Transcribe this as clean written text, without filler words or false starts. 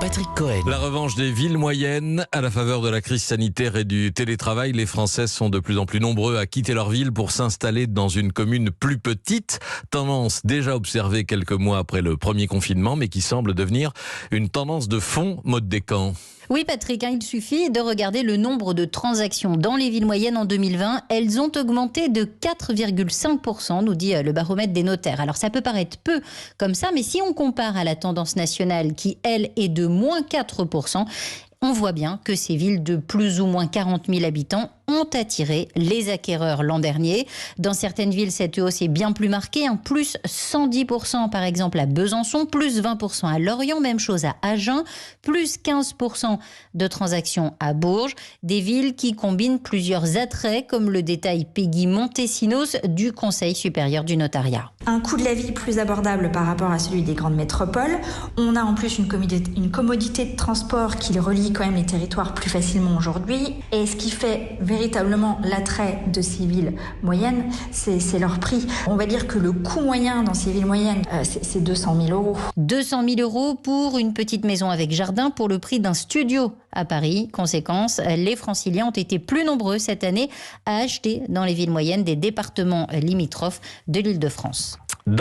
Patrick Cohen. La revanche des villes moyennes. À la faveur de la crise sanitaire et du télétravail, les Français sont de plus en plus nombreux à quitter leur ville pour s'installer dans une commune plus petite. Tendance déjà observée quelques mois après le premier confinement, mais qui semble devenir une tendance de fond, Maud Descamps. Oui Patrick, il suffit de regarder le nombre de transactions dans les villes moyennes en 2020. Elles ont augmenté de 4,5%, nous dit le baromètre des notaires. Alors ça peut paraître peu comme ça, mais si on compare à la tendance nationale qui, elle, est de moins 4%, on voit bien que ces villes de plus ou moins 40 000 habitants ont attiré les acquéreurs l'an dernier. Dans certaines villes, cette hausse est bien plus marquée, plus 110% par exemple à Besançon, plus 20% à Lorient, même chose à Agen, plus 15% de transactions à Bourges. Des villes qui combinent plusieurs attraits, comme le détaille Peggy Montesinos du Conseil supérieur du notariat. Un coût de la vie plus abordable par rapport à celui des grandes métropoles. On a en plus une commodité de transport qui relie quand même les territoires plus facilement aujourd'hui. Et ce qui fait véritablement l'attrait de ces villes moyennes, c'est leur prix. On va dire que le coût moyen dans ces villes moyennes, c'est 200 000 euros. 200 000 euros pour une petite maison avec jardin pour le prix d'un studio à Paris. Conséquence, les Franciliens ont été plus nombreux cette année à acheter dans les villes moyennes des départements limitrophes de l'Île-de-France.